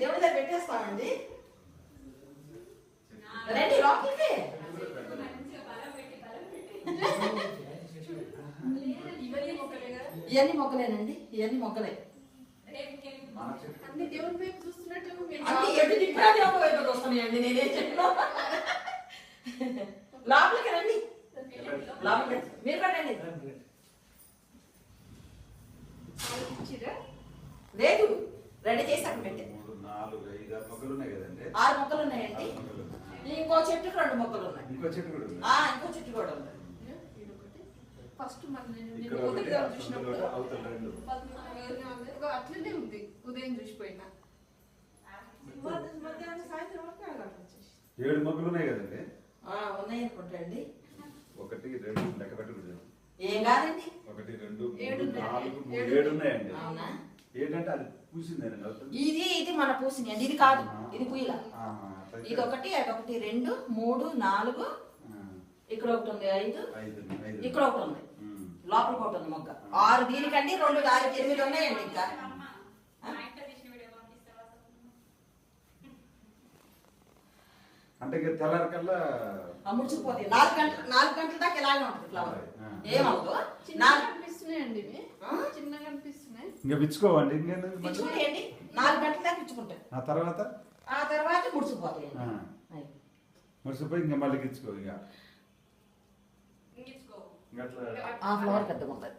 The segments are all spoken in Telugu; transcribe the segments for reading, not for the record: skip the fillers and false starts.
దేవుడి దగ్గర పెట్టేస్తామండి. రండి లోపలికి. ఇవన్నీ మొక్కలేనండి, ఇవన్నీ మొక్కలే. అన్ని దేవుడి వైపు చూస్తున్నట్టు వస్తున్నాయండి. నేనేం చెప్పినా లోపలికి రండి, లోపలికి మీరు రండి. లేదు రెడీ చేసి అక్కడ పెట్టే 6 మొక్కలు ఉన్నాయండి. ఇంకో చెట్టుకు 2 మొక్కలు ఉన్నాయి. ఇంకో చెట్టు కూడా ఉంది. ఫస్ట్ చూసినప్పుడు అట్లనే ఉంది. ఉదయం చూసిపోయినా సాయంత్రం వరకు 7 మొక్కలు ఉన్నాయి కదండి. ఉన్నాయి అనుకుంటా అండి. 1 2 లెక్క పెట్టుకుంటాం. ఏం కాదండి. 1 2 3 4 7 ఉన్నాయండి. అవునా? ఏంటంటే అది పూసిందండి. ఇది మన పూసింది అండి. ఇది కాదు, ఇది పూయలా. ఇది 1 అదొకటి 2 3 4 ఇక్కడ ఒకటి ఉంది 5 ఇక్కడ ఒకటి ఉంది, లోపల ఒకటి ఉంది మొగ్గ. 6 దీనికండి 2 6 8 ఉన్నాయండి. ఇంకా అంటే తెల్లారికల్లా ముడిచిపోతాయి. 4 గంటల దాకా ఇలాగే ఉంటుంది ఫ్లవర్. ఏమవుతుందో కనిపిస్తున్నాయండి, చిన్నగా కనిపిస్తున్నాయి. ఇంకా విచ్చుకోవండి. ఇచ్చుకుంటాయండి 4 గంటల దాకా ఇచ్చుకుంటాయి. ఆ తర్వాత ముడిచిపోతాయి. ముడిచిపోయి ఇంకా మళ్ళీ ఇచ్చుకో. ఇక ఆ ఫ్లవర్ పెద్దగా ఉంటుంది.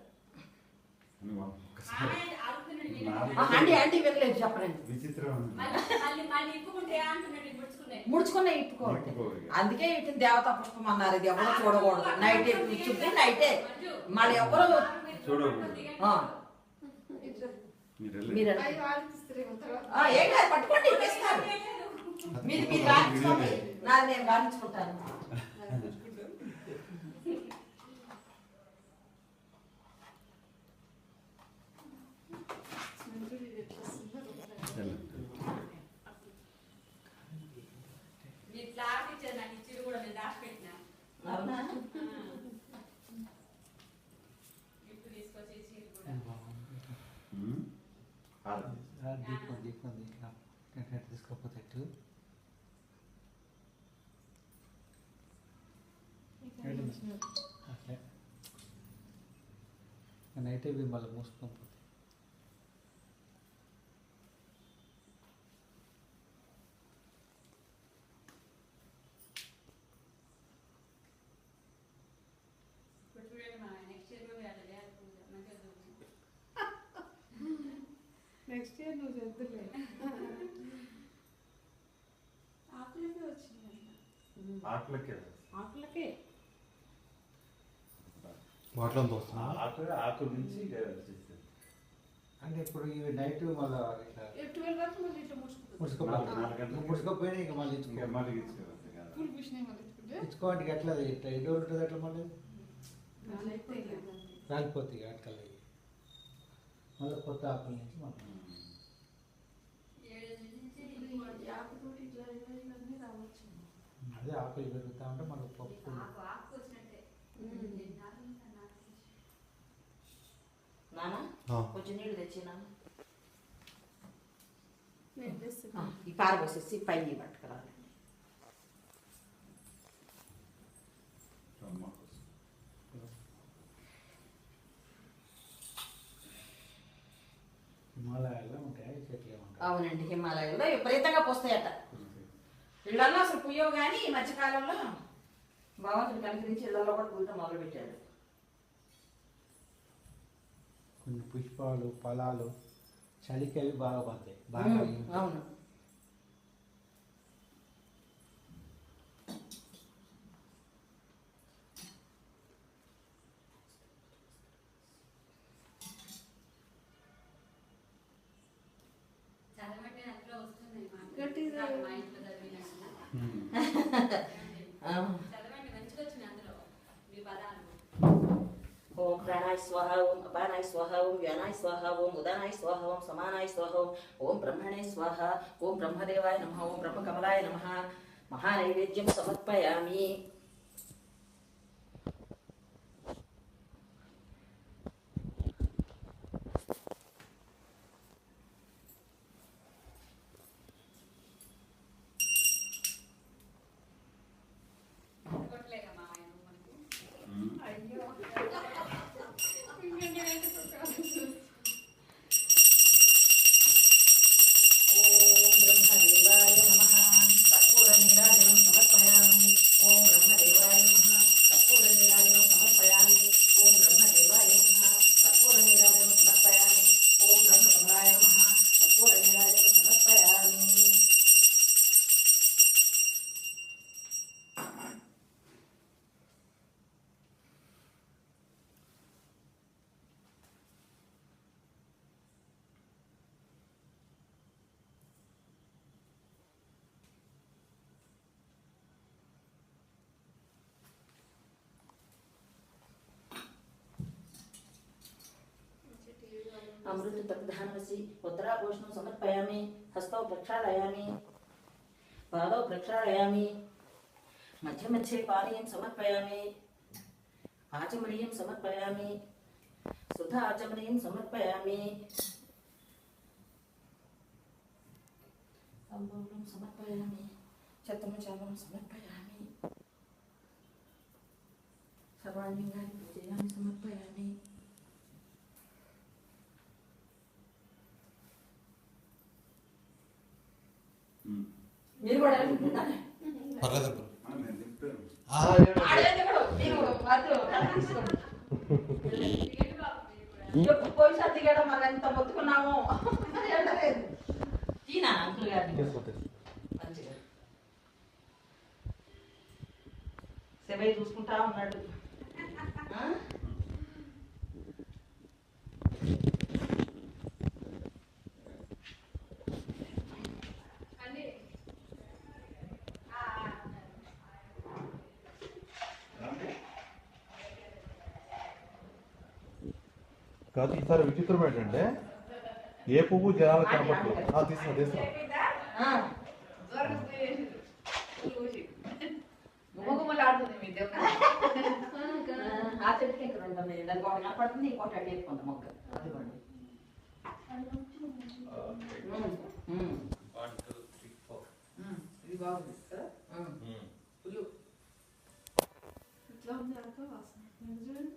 వెళ్ళలేదు చెప్పండి. విచిత్రం. ముడుచుకునే ఇప్పుకోవాలి. అందుకే వీటిని దేవతా పుష్పం అన్నారు. ఇది ఎవరో చూడకూడదు. నైటే ఇచ్చుంటే నైటే మళ్ళీ ఎవరో చూడకూడదు. ఏం కాదు, పట్టుకోండి ఇస్తారు. మీరు గార్నించుకోండి, నాది నేను గార్నించుకుంటాను. దీపం తీసుకోకపోతే అట్లే నైట్ ఇవి మళ్ళీ మూసుకోకపోతే నెక్స్ట్ ఇయర్ నువ్వు చేద్దులే. ఆకులకే వచ్చినాయి. ఆకులకే వాటర్ పోస్తున్నా. ఆకు నుంచి అంటే ఇప్పుడు ఇవి నైట్ మళ్ళీ ఇట్లా 12 వరకు మళ్ళీ ఇట్లా ముడుచుకోపోయినా ఇంకా మళ్ళీ ఇచ్చుకోవాలి. ఎట్లా ఇట్లా ఎన్ని రోజులు ఉంటుంది అట్లా మళ్ళీ రాలిపోతాయి. అట్లా మళ్ళీ కొత్త ఆకుల నుంచి మనం అదే ఆకులు పెరుగుతా ఉంటే మనకు పప్పు కొంచెం నీళ్ళు తెచ్చినా ఈ పారబోసేసి పైన పట్టుకురాలి. హిమాలయాల్లో ఉంటాయి చెట్లు. అవునండి, హిమాలయాల్లో విపరీతంగా పోస్తాయట. ఇళ్లలో అసలు పుయ్యవు, కానీ ఈ మధ్యకాలంలో భగవంతుడు కనుకరించి ఇళ్లలో కూడా పూయటం మొదలుపెట్టాడు. కొన్ని పుష్పాలు ఫలాలు చలికి అవి బాగా పడతాయి. బాగా అవును. ఓం ప్రాణాయ స్వాహ, ఓం అపానాయ స్వాహ, ఓం వ్యానాయ స్వాహ, ఓం ఉదానాయ స్వాహ, ఓం సమానాయ స్వాహ, ఓం బ్రహ్మణే స్వాహ, ఓం బ్రహ్మదేవాయ నమః, ఓం బ్రహ్మకమలాయ నమః. మహానైవేద్యం సమర్పయామి. అమృత తద్ధానమసి ఉత్తరాభూషణం సమర్పయామి హస్తౌ ప్రక్షాళయామి పాదౌ ప్రక్షాళయామి మధ్య మధ్యే పానీయం సమర్పయామి ఆచమనీయం సమర్పయామి సుధా ఆచమనీయం సమర్పయామి సంభూర్ణం సమర్పయామి చతుర్మ చామరం సమర్పయామి సర్వాంగాన్ని పూజయామి సమర్పయామి మీరు కూడా అనుకుంటున్నారా? పర్లేదు నేను తింటాను. ఆడేది కూడా మీరు వద్దు, కనిపించుకోండి. ఎప్పుడు పోయి సర్దిగడం మనం ఎంత మొత్తుకున్నామో ఎండలేదు. తీనా అంకుల్ గారిని మంచిగా సెవై చూసుకుంటా ఉన్నాడు. ఆ? కాదు ఈసారి విచిత్రం ఏంటంటే ఏ పువ్వు జనాలు కనపడలేదు. తీసుకున్నా ఆ. గుమగుమలాడుతుంది మీ దేవుడు. ఆ చెట్టుకి ఇక్కడ ఉంటుంది. దానికి ఒకటి కనపడుతుంది, ఇంకోటి అడ్డు ఎక్కుంది మొక్క. అదిగోండి. ఇది బాగుంది కదా? పుల్లు. ఇట్లా ఉంది అక్క వాసన. చూడండి.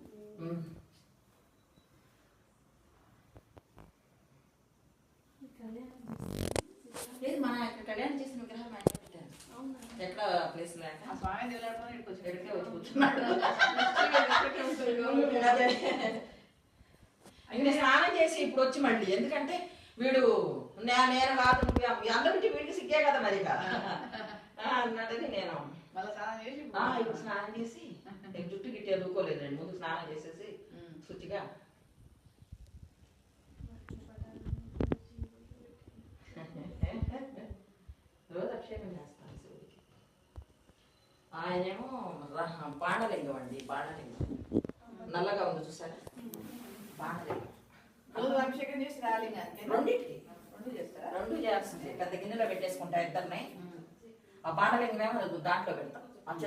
లేదు, మన ఇక్కడ కళ్యాణం చేసిన విగ్రహం ఆయన పెట్టారు. ఎక్కడ ప్లేస్ లేక ఆ స్వామి దేవులాడుకొని ఇక్కడికి వచ్చి ఎక్కడికే వచ్చి కూర్చున్నాడు. ఆయన స్నానం చేసి ఇప్పుడు వచ్చి మళ్ళీ ఎందుకంటే వీడు నేను కాదు అందరికి వీడికి సిగ్గే కదా మరి ఇక. అన్నది నేను మళ్ళీ స్నానం చేసి ఇప్పుడు స్నానం చేసి జుట్టు గిట్టి ఎదుర్కోలేదండి. ముందు స్నానం చేసేసి శుచిగా రోజు అభిషేకం చేస్తాను శివుడికి. ఆయనేమో బాణలింగం అండి. బాణలింగం నల్లగా ఉంది చూసారా? బాణలింగం రోజు అభిషేకం చేసి రాలింగానికి రెండింటికి రెండు చేస్తారా? రెండు చేస్తుంది. పెద్ద గిన్నెలో పెట్టేసుకుంటా ఇద్దరిని. ఆ బాణలింగమేమో దాంట్లో పెడతాం. ఆ చిన్న